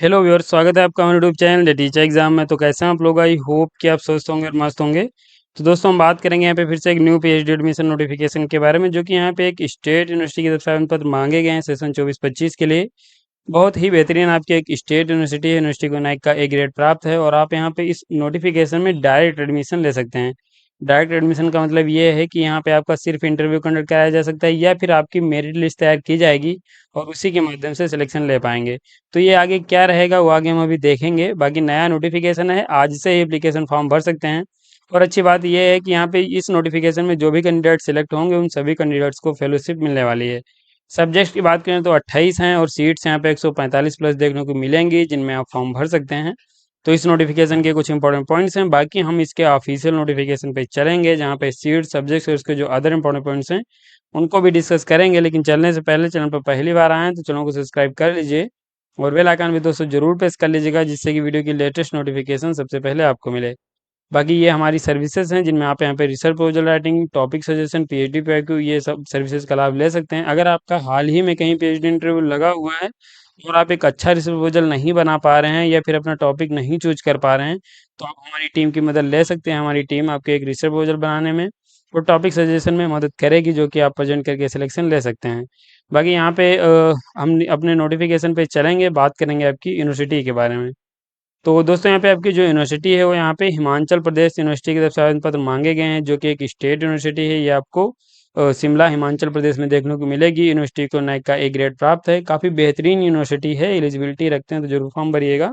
Hello viewers, स्वागत है आपका हमारे YouTube channel the teacher exam में। तो कैसे हैं आप लोग? आई होप कि आप स्वस्थ होंगे और मस्त होंगे। तो दोस्तों, हम बात करेंगे यहाँ पे फिर से एक न्यू पीएचडी एडमिशन नोटिफिकेशन के बारे में, जो कि यहाँ पे एक स्टेट यूनिवर्सिटी की तरफ से आवेदन पत्र मांगे गए हैं सेशन 24-25 के लिए। बहुत ही बेहतरीन आपकी एक स्टेट यूनिवर्सिटी है। यूनिवर्सिटी को नाइक का ए ग्रेड प्राप्त है और आप यहाँ पे इस नोटिफिकेशन में डायरेक्ट एडमिशन ले सकते हैं। डायरेक्ट एडमिशन का मतलब ये है कि यहाँ पे आपका सिर्फ इंटरव्यू कंडक्ट कराया जा सकता है या फिर आपकी मेरिट लिस्ट तैयार की जाएगी और उसी के माध्यम से सिलेक्शन ले पाएंगे। तो ये आगे क्या रहेगा वो आगे हम अभी देखेंगे। बाकी नया नोटिफिकेशन है, आज से ही एप्लीकेशन फॉर्म भर सकते हैं। और अच्छी बात यह है कि यहाँ पे इस नोटिफिकेशन में जो भी कैंडिडेट सिलेक्ट होंगे उन सभी कैंडिडेट्स को फेलोशिप मिलने वाली है। सब्जेक्ट की बात करें तो 28 हैं और सीट्स यहाँ पे 145 प्लस देखने को मिलेंगी, जिनमें आप फॉर्म भर सकते हैं। तो इस नोटिफिकेशन के कुछ इंपॉर्टेंट पॉइंट्स हैं। बाकी हम इसके ऑफिशियल नोटिफिकेशन पे चलेंगे, जहाँ पे सीट सब्जेक्ट्स और उसके जो अदर इंपॉर्टेंट पॉइंट्स हैं उनको भी डिस्कस करेंगे। लेकिन चलने से पहले चैनल पर पहली बार आए हैं तो चैनल को सब्सक्राइब कर लीजिए और बेल आइकन भी दोस्तों जरूर प्रेस कर लीजिएगा, जिससे कि वीडियो की लेटेस्ट नोटिफिकेशन सबसे पहले आपको मिले। बाकी ये हमारी सर्विसेज हैं, जिनमें आप यहाँ पे research proposal writing, topic suggestion, PhD PIQ, ये सब सर्विसेज का लाभ ले सकते हैं। अगर आपका हाल ही में कहीं पीएचडी इंटरव्यू लगा हुआ है और आप एक अच्छा रिसर्च प्रपोजल नहीं बना पा रहे हैं या फिर अपना टॉपिक नहीं चूज कर पा रहे हैं, तो आप हमारी टीम की मदद ले सकते हैं। हमारी टीम आपके एक रिसर्च प्रपोजल बनाने में और टॉपिक सजेशन में मदद करेगी, जो कि आप प्रेजेंट करके सिलेक्शन ले सकते हैं। बाकी यहाँ पे हम अपने नोटिफिकेशन पे चलेंगे, बात करेंगे आपकी यूनिवर्सिटी के बारे में। तो दोस्तों, यहाँ पे आपकी जो यूनिवर्सिटी है वो यहाँ पे हिमाचल प्रदेश यूनिवर्सिटी की तरफ से आवेदन पत्र मांगे गए हैं, जो कि एक स्टेट यूनिवर्सिटी है। ये आपको शिमला हिमाचल प्रदेश में देखने को मिलेगी। यूनिवर्सिटी को नाइक का ए ग्रेड प्राप्त है। काफ़ी बेहतरीन यूनिवर्सिटी है। एलिजिबिलिटी रखते हैं तो जरूर फॉर्म भरिएगा।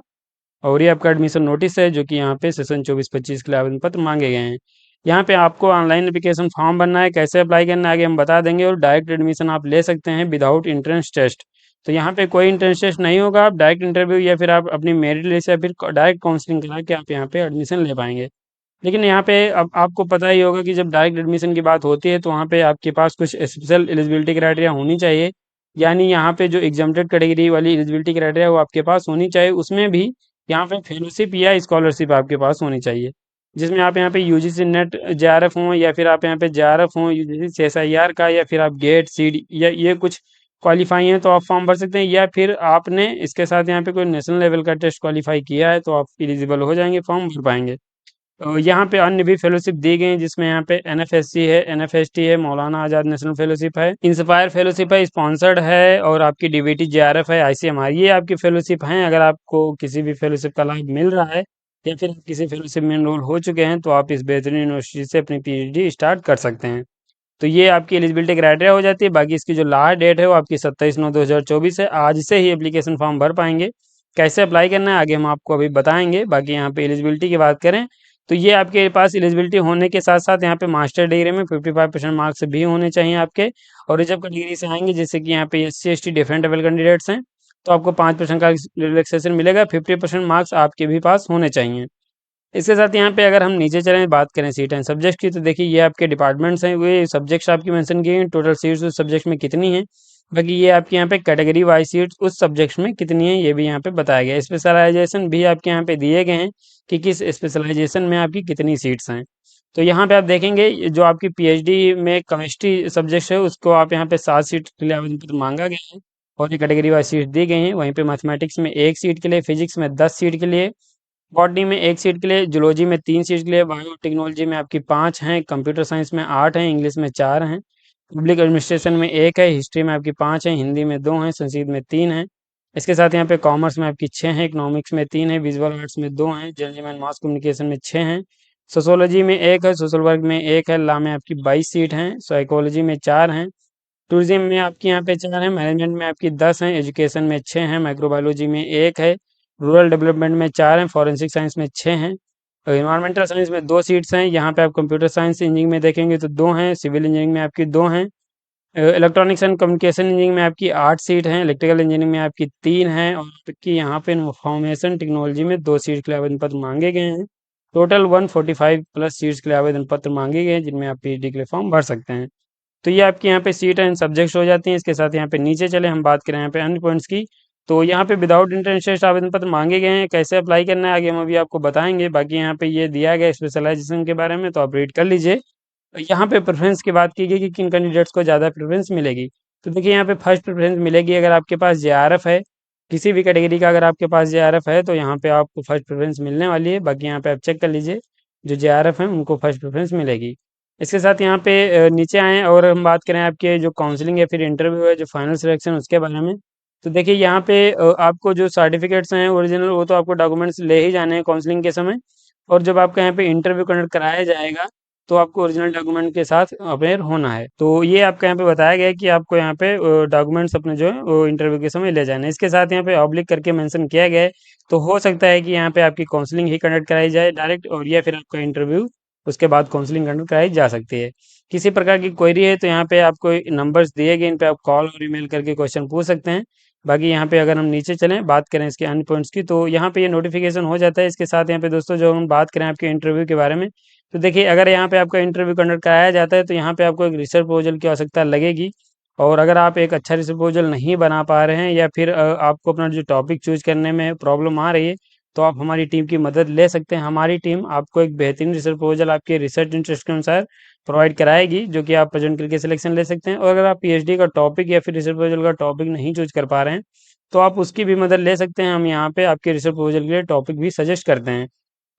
और ये आपका एडमिशन नोटिस है, जो कि यहाँ पे सेशन 24-25 के लिए आवेदन पत्र मांगे गए हैं। यहाँ पे आपको ऑनलाइन एप्लीकेशन फॉर्म भरना है, कैसे अप्लाई करना है आगे हम बता देंगे। और डायरेक्ट एडमिशन आप ले सकते हैं विदाउट एंट्रेंस टेस्ट। तो यहाँ पे कोई एंट्रेंस टेस्ट नहीं होगा, आप डायरेक्ट इंटरव्यू या फिर आप अपनी मेरिट लिस्ट या फिर डायरेक्ट काउंसलिंग करा के आप यहाँ पे एडमिशन ले पाएंगे। लेकिन यहाँ पे अब आपको पता ही होगा कि जब डायरेक्ट एडमिशन की बात होती है तो वहाँ पे आपके पास कुछ स्पेशल एलिजिबिलिटी क्राइटेरिया होनी चाहिए। यानी यहाँ पे जो एग्जाम्प्टेड कैटेगरी वाली एलिजिबिलिटी क्राइटेरिया वो आपके पास होनी चाहिए। उसमें भी यहाँ पे फेलोशिप या स्कॉलरशिप आपके पास होनी चाहिए, जिसमें आप यहाँ पे यूजीसी नेट जेआरएफ हों या फिर आप यहाँ पे जेआरएफ हों, यूजीसी सीएसआईआर का, या फिर आप गेट सीड या ये कुछ क्वालिफाई हैं तो आप फॉर्म भर सकते हैं। या फिर आपने इसके साथ यहाँ पे कोई नेशनल लेवल का टेस्ट क्वालिफाई किया है तो आप एलिजिबल हो जाएंगे, फॉर्म भर पाएंगे। यहाँ पे अन्य भी फेलोशिप दी गई हैं, जिसमें यहाँ पे एनएफएससी है, एनएफएसटी है, मौलाना आजाद नेशनल फेलोशिप है, इंस्पायर फेलोशिप है, स्पॉन्सर्ड है, और आपकी डीबीटी जेआरएफ है, आईसीएमआर, ये आपकी फेलोशिप हैं। अगर आपको किसी भी फेलोशिप का लाभ मिल रहा है या फिर आप किसी फेलोशिप में एनरोल हो चुके हैं तो आप इस बेहतरीन यूनिवर्सिटी से अपनी पीएचडी स्टार्ट कर सकते हैं। तो ये आपकी एलिजिबिलिटी क्राइटेरिया हो जाती है। बाकी इसकी जो लास्ट डेट है वो आपकी 27/9/2024 है। आज से ही एप्लीकेशन फॉर्म भर पाएंगे। कैसे अप्लाई करना है आगे हम आपको अभी बताएंगे। बाकी यहाँ पे एलिजिबिलिटी की बात करें तो ये आपके पास एलिजिबिलिटी होने के साथ साथ यहाँ पे मास्टर डिग्री में 55% मार्क्स भी होने चाहिए आपके। और रिजर्व कैटेगरी से आएंगे, जैसे कि यहाँ पे SC ST different level candidates हैं, तो आपको 5% का रिलैक्सेशन मिलेगा। 50% मार्क्स आपके भी पास होने चाहिए। इसके साथ यहाँ पे अगर हम नीचे चलें, बात करें सीट एंड सब्जेक्ट की, तो देखिए ये आपके डिपार्टमेंट्स हैं, वे सब्जेक्ट्स आपकी मेंशन किए हैं, टोटल सीट्स उस सब्जेक्ट में कितनी हैं। बाकी ये आपके यहाँ पे कैटेगरी वाइज सीट्स उस सब्जेक्ट्स में कितनी है ये भी यहाँ पे बताया गया है। स्पेशलाइजेशन भी आपके यहाँ पे दिए गए हैं कि किस स्पेशलाइजेशन में आपकी कितनी सीट्स हैं। तो यहाँ पे आप देखेंगे जो आपकी पीएचडी में केमिस्ट्री सब्जेक्ट है उसको आप यहाँ पे 7 सीट के लिए आवेदन पत्र मांगा गया है और ये कैटेगरी वाइज सीट दी गई हैं। वहीं पे मैथमेटिक्स में 1 सीट के लिए, फिजिक्स में 10 सीट के लिए, बॉटनी में 1 सीट के लिए, जूलॉजी में 3 सीट के लिए, बायोटेक्नोलॉजी में आपकी 5 हैं, कंप्यूटर साइंस में 8 हैं, इंग्लिश में 4 हैं, पब्लिक एडमिनिस्ट्रेशन में 1 है, हिस्ट्री में आपकी 5 हैं, हिंदी में 2 हैं, संस्कृत में 3 हैं। इसके साथ यहाँ पे कॉमर्स में आपकी 6 हैं, इकोनॉमिक्स में 3 है, विजुअल आर्ट्स में 2 हैं, जर्नलिज्म एंड मास कम्युनिकेशन में 6 हैं, सोशोलॉजी में 1 है, सोशल वर्क में 1 है, लॉ में आपकी 22 सीट हैं, साइकोलॉजी में 4 हैं, टूरिज्म में आपकी यहाँ पे 4 हैं, मैनेजमेंट में आपकी 10 हैं, एजुकेशन में 6 हैं, माइक्रोबायोलॉजी में 1 है, रूरल डेवलपमेंट में 4 हैं, फॉरेंसिक साइंस में 6 हैं, इन्वायरमेंटल साइंस में 2 सीट्स हैं। यहाँ पे आप कंप्यूटर साइंस इंजीनियरिंग में देखेंगे तो 2 हैं, सिविल इंजीनियरिंग में आपकी 2 हैं, इलेक्ट्रॉनिक्स एंड कम्युनिकेशन इंजीनियरिंग में आपकी 8 सीट हैं, इलेक्ट्रिकल इंजीनियरिंग में आपकी 3 हैं, और आपकी यहाँ पे इंफॉर्मेशन टेक्नोलॉजी में 2 सीट के लिए आवेदन पत्र मांगे गए हैं। टोटल 145 प्लस सीट्स के लिए आवेदन पत्र मांगे गए हैं, जिनमें आप पीएचडी के लिए फॉर्म भर सकते हैं। तो ये आपकी यहाँ पे सीट एंड सब्जेक्ट्स हो जाती हैं। इसके साथ यहाँ पे नीचे चले हम बात करें यहाँ पे अन्य पॉइंट्स की, तो यहाँ पे विदाउट इंटरेंस टेस्ट आवेदन पत्र मांगे गए हैं। कैसे अप्लाई करना है आगे हम अभी आपको बताएंगे। बाकी यहाँ पे ये दिया गया स्पेशलाइजेशन के बारे में, तो आप रीड कर लीजिए। यहाँ पे प्रेफरेंस की बात की गई कि किन कैंडिडेट्स को ज़्यादा प्रेफरेंस मिलेगी। तो देखिए यहाँ पे फर्स्ट प्रेफरेंस मिलेगी अगर आपके पास जेआरएफ है किसी भी कैटेगरी का अगर आपके पास जेआरएफ है तो यहाँ पे आपको फर्स्ट प्रेफरेंस मिलने वाली है। बाकी यहाँ पे आप चेक कर लीजिए, जो जेआरएफ हैं उनको फर्स्ट प्रेफरेंस मिलेगी। इसके साथ यहाँ पे नीचे आएँ और हम बात करें आपके जो काउंसलिंग या फिर इंटरव्यू है, जो फाइनल सिलेक्शन उसके बारे में। तो देखिए यहाँ पे आपको जो सर्टिफिकेट्स हैं ओरिजिनल, वो तो आपको डॉक्यूमेंट्स ले ही जाने हैं काउंसलिंग के समय। और जब आपका यहाँ पे इंटरव्यू कंडक्ट कराया जाएगा तो आपको ओरिजिनल डॉक्यूमेंट के साथ अपेयर होना है। तो ये आपका यहाँ पे बताया गया है कि आपको यहाँ पे डॉक्यूमेंट्स अपने जो है वो इंटरव्यू के समय ले जाना है। इसके साथ यहाँ पे ऑब्लिक करके मेंशन किया गया है। तो हो सकता है कि यहाँ पे आपकी काउंसलिंग ही कंडक्ट कराई जाए डायरेक्ट, और या फिर आपका इंटरव्यू उसके बाद काउंसलिंग कंडक्ट कराई जा सकती है। किसी प्रकार की क्वेरी है तो यहाँ पे आपको नंबर्स दिए गए, इन पे आप कॉल और ईमेल करके क्वेश्चन पूछ सकते हैं। बाकी यहाँ पे अगर हम नीचे चलें, बात करें इसके अन्य पॉइंट्स की, तो यहाँ पे ये नोटिफिकेशन हो जाता है। इसके साथ यहाँ पे दोस्तों जो हम बात करें आपके इंटरव्यू के बारे में, तो देखिए अगर यहाँ पे आपका इंटरव्यू कंडक्ट कराया जाता है तो यहाँ पे आपको एक रिसर्च प्रपोजल की आवश्यकता लगेगी। और अगर आप एक अच्छा रिसर्च प्रपोजल नहीं बना पा रहे हैं, या फिर आपको अपना जो टॉपिक चूज करने में प्रॉब्लम आ रही है, तो आप हमारी टीम की मदद ले सकते हैं। हमारी टीम आपको एक बेहतरीन रिसर्च प्रपोजल आपके रिसर्च इंटरेस्ट के अनुसार प्रोवाइड कराएगी, जो कि आप प्रेजेंट करके सिलेक्शन ले सकते हैं। और अगर आप पीएचडी का टॉपिक या फिर रिसर्च प्रपोजल का टॉपिक नहीं चूज कर पा रहे हैं, तो आप उसकी भी मदद ले सकते हैं। हम यहाँ पे आपके रिसर्च प्रपोजल के लिए टॉपिक भी सजेस्ट करते हैं।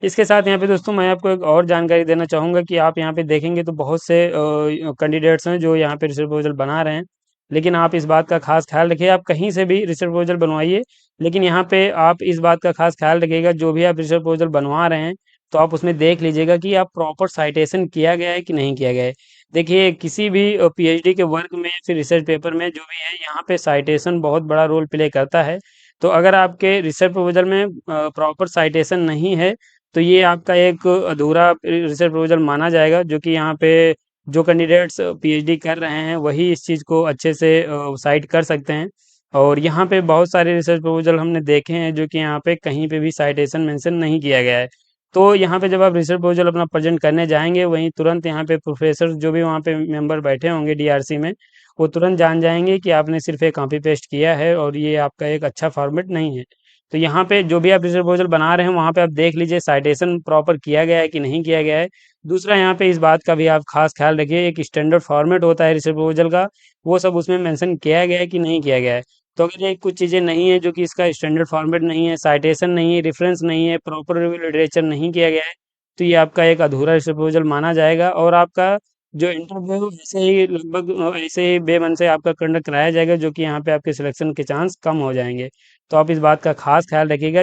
इसके साथ यहाँ पे दोस्तों मैं आपको एक और जानकारी देना चाहूँगा कि आप यहाँ पे देखेंगे तो बहुत से कैंडिडेट्स हैं जो यहाँ पे रिसर्च प्रपोजल बना रहे हैं। लेकिन आप इस बात का खास ख्याल रखिए, आप कहीं से भी रिसर्च प्रपोजल बनवाइए, लेकिन यहाँ पे आप इस बात का खास ख्याल रखिएगा, जो भी आप रिसर्च प्रपोजल बनवा रहे हैं तो आप उसमें देख लीजिएगा कि आप प्रॉपर साइटेशन किया गया है कि नहीं किया गया है। देखिए किसी भी पीएचडी के वर्क में या फिर रिसर्च पेपर में जो भी है, यहाँ पे साइटेशन बहुत बड़ा रोल प्ले करता है। तो अगर आपके रिसर्च प्रपोजल में प्रॉपर साइटेशन नहीं है, तो ये आपका एक अधूरा रिसर्च प्रपोजल माना जाएगा, जो कि यहाँ पे जो कैंडिडेट्स पीएचडी कर रहे हैं वही इस चीज़ को अच्छे से साइट कर सकते हैं। और यहाँ पे बहुत सारे रिसर्च प्रपोजल हमने देखे हैं जो कि यहाँ पे कहीं पे भी साइटेशन मेंशन नहीं किया गया है। तो यहाँ पे जब आप रिसर्च प्रपोजल अपना प्रेजेंट करने जाएंगे, वहीं तुरंत यहाँ पे प्रोफेसर जो भी वहाँ पे मेंबर बैठे होंगे डीआरसी में, वो तुरंत जान जाएंगे कि आपने सिर्फ एक कॉपी पेस्ट किया है और ये आपका एक अच्छा फॉर्मेट नहीं है। तो यहाँ पे जो भी आप रिसर्च प्रपोजल बना रहे हैं वहाँ पे आप देख लीजिए साइटेशन प्रॉपर किया गया है कि नहीं किया गया है। दूसरा यहाँ पे इस बात का भी आप खास ख्याल रखिए, एक स्टैंडर्ड फॉर्मेट होता है रिसर्च प्रपोजल का, वो सब उसमें मेंशन किया गया है कि नहीं किया गया है। तो अगर ये कुछ चीज़ें नहीं है, जो कि इसका स्टैंडर्ड फॉर्मेट नहीं है, साइटेशन नहीं है, रेफरेंस नहीं है, प्रॉपर रिव्यू लिटरेचर नहीं किया गया है, तो ये आपका एक अधूरा रिसर्च प्रपोजल माना जाएगा। और आपका जो इंटरव्यू ऐसे ही लगभग ऐसे ही बेमन से आपका कंडक्ट कराया जाएगा, जो कि यहाँ पे आपके सिलेक्शन के चांस कम हो जाएंगे। तो आप इस बात का खास ख्याल रखिएगा,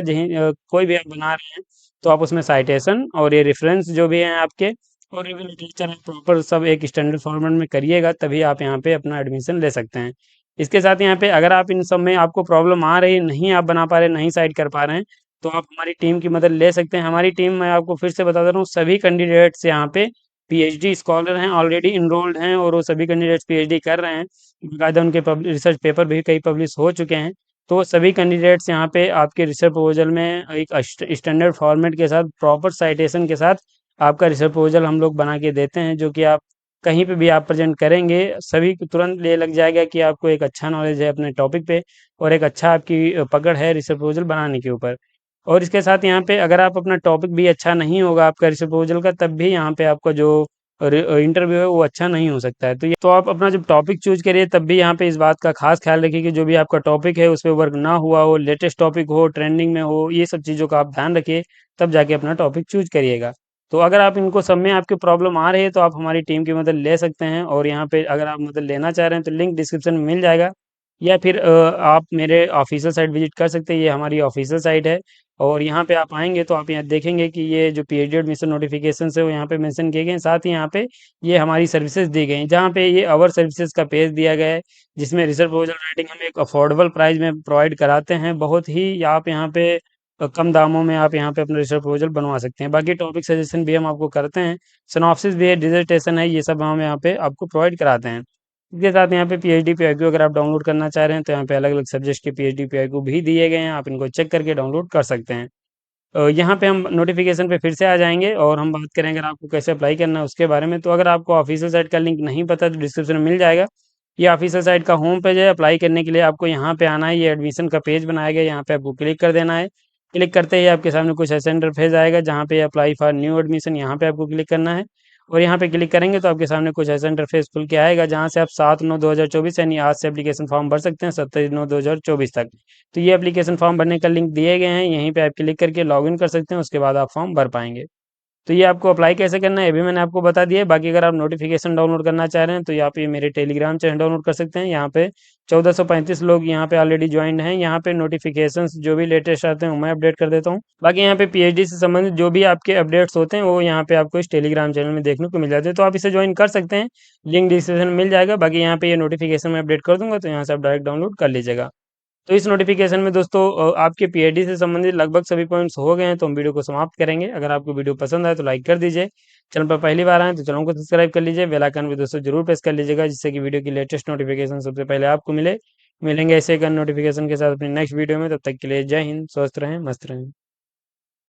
कोई भी आप बना रहे हैं तो आप उसमें साइटेशन और ये रेफरेंस जो भी हैं आपके, और रिव्यू लिटरेचर प्रॉपर सब एक स्टैंडर्ड फॉर्मेट में करिएगा, तभी आप यहाँ पे अपना एडमिशन ले सकते हैं। इसके साथ यहाँ पे अगर आप इन सब में आपको प्रॉब्लम आ रही, नहीं आप बना पा रहे, नहीं साइट कर पा रहे हैं, तो आप हमारी टीम की मदद ले सकते हैं। हमारी टीम, मैं आपको फिर से बता दे रहा हूँ, सभी कैंडिडेट्स यहाँ पे पीएचडी स्कॉलर हैं, ऑलरेडी इनरोल्ड हैं, और वो सभी कैंडिडेट्स पीएचडी कर रहे हैं। बाकायदा उनके रिसर्च पेपर भी कई पब्लिश हो चुके हैं। तो सभी कैंडिडेट्स यहाँ पे आपके रिसर्च प्रपोजल में एक स्टैंडर्ड फॉर्मेट के साथ, प्रॉपर साइटेशन के साथ आपका रिसर्च प्रपोजल हम लोग बना के देते हैं, जो कि आप कहीं पे भी आप प्रेजेंट करेंगे, सभी को तुरंत ये लग जाएगा कि आपको एक अच्छा नॉलेज है अपने टॉपिक पे, और एक अच्छा आपकी पकड़ है रिसर्च प्रपोजल बनाने के ऊपर। और इसके साथ यहाँ पे अगर आप अपना टॉपिक भी अच्छा नहीं होगा आपका रिसर्च प्रपोजल का, तब भी यहाँ पे आपका जो इंटरव्यू है वो अच्छा नहीं हो सकता है। तो ये तो आप अपना जब टॉपिक चूज करिए, तब भी यहाँ पे इस बात का खास ख्याल रखिए कि जो भी आपका टॉपिक है उस पर वर्क ना हुआ हो, लेटेस्ट टॉपिक हो, ट्रेंडिंग में हो, ये सब चीज़ों का आप ध्यान रखिए, तब जाके अपना टॉपिक चूज करिएगा। तो अगर आप इनको सब में आपकी प्रॉब्लम आ रही है तो आप हमारी टीम की मदद ले सकते हैं। और यहाँ पे अगर आप मदद लेना चाह रहे हैं तो लिंक डिस्क्रिप्शन में मिल जाएगा, या फिर आप मेरे ऑफिशियल साइट विजिट कर सकते हैं। ये हमारी ऑफिशियल साइट है, और यहाँ पे आप आएंगे तो आप यहाँ देखेंगे कि ये जो पीएचडी एडमिशन नोटिफिकेशन है वो यहाँ पे मेंशन किए गए हैं। साथ ही यहाँ पे ये हमारी सर्विसेज दी गई हैं, जहाँ पे ये अवर सर्विसेज का पेज दिया गया है, जिसमें रिसर्च प्रपोजल राइटिंग हम एक अफोर्डेबल प्राइस में प्रोवाइड कराते हैं। बहुत ही आप यहाँ पे कम दामों में आप यहाँ पे अपना रिसर्च प्रपोजल बनवा सकते हैं। बाकी टॉपिक सजेशन भी हम आपको करते हैं, सिनॉप्सिस भी है, डिसर्टेशन है, ये सब हम यहाँ पे आपको प्रोवाइड कराते हैं। इसके साथ यहाँ पे पीएचडी पीआईक्यू अगर आप डाउनलोड करना चाह रहे हैं, तो यहाँ पे अलग अलग सब्जेक्ट के पीएचडी पीआईक्यू भी दिए गए हैं, आप इनको चेक करके डाउनलोड कर सकते हैं। यहाँ पे हम नोटिफिकेशन पे फिर से आ जाएंगे और हम बात करेंगे अगर आपको कैसे अप्लाई करना है उसके बारे में। तो अगर आपको ऑफिशियल साइट का लिंक नहीं पता तो डिस्क्रिप्शन में मिल जाएगा। ये ऑफिशियल साइट का होम पेज है। अप्लाई करने के लिए आपको यहाँ पे आना है, ये एडमिशन का पेज बनाया गया है, यहाँ पे आपको क्लिक कर देना है। क्लिक करते ही आपके सामने कुछ ऐसा इंटरफेस आएगा, जहाँ पे अप्लाई फॉर न्यू एडमिशन, यहाँ पे आपको क्लिक करना है। और यहाँ पे क्लिक करेंगे तो आपके सामने कुछ ऐसा इंटरफेस खुल के आएगा, जहाँ से आप 7/9/2024 यानी आज से एप्लीकेशन फॉर्म भर सकते हैं 27/9/2024 तक। तो ये एप्लीकेशन फॉर्म भरने का लिंक दिए गए हैं, यहीं पे आप क्लिक करके लॉगिन कर सकते हैं, उसके बाद आप फॉर्म भर पाएंगे। तो ये आपको अप्लाई कैसे करना है, ये भी मैंने आपको बता दिया है। बाकी अगर आप नोटिफिकेशन डाउनलोड करना चाह रहे हैं तो यहाँ पे मेरे टेलीग्राम चैनल डाउनलोड कर सकते हैं। यहाँ पे 1435 लोग यहाँ पे ऑलरेडी ज्वाइंड हैं। यहाँ पे नोटिफिकेशंस जो भी लेटेस्ट आते हैं वो मैं अपडेट कर देता हूँ। बाकी यहाँ पे पीएचडी से संबंधित जो भी आपके अपडेट्स होते हैं वो यहाँ पे आपको इस टेलीग्राम चैनल में देखने को मिल जाते हैं, तो आप इसे ज्वाइन कर सकते हैं। लिंक डिस्क्रिप्शन में मिल जाएगा। बाकी यहाँ पे ये नोटिफिकेशन मैं अपडेट कर दूंगा, तो यहाँ से आप डायरेक्ट डाउनलोड कर लीजिएगा। तो इस नोटिफिकेशन में दोस्तों आपके पीएचडी से संबंधित लगभग सभी पॉइंट्स हो गए हैं, तो हम वीडियो को समाप्त करेंगे। अगर आपको वीडियो पसंद आए तो लाइक कर दीजिए। चैनल पर पहली बार आए तो चैनल को सब्सक्राइब कर लीजिए। बेल आइकन भी दोस्तों जरूर प्रेस कर लीजिएगा, जिससे कि वीडियो की लेटेस्ट नोटिफिकेशन सबसे पहले आपको मिले। मिलेंगे ऐसे एक नोटिफिकेशन के साथ अपनी नेक्स्ट वीडियो में। तब तक के लिए जय हिंद, स्वस्थ रहें, मस्त रहें।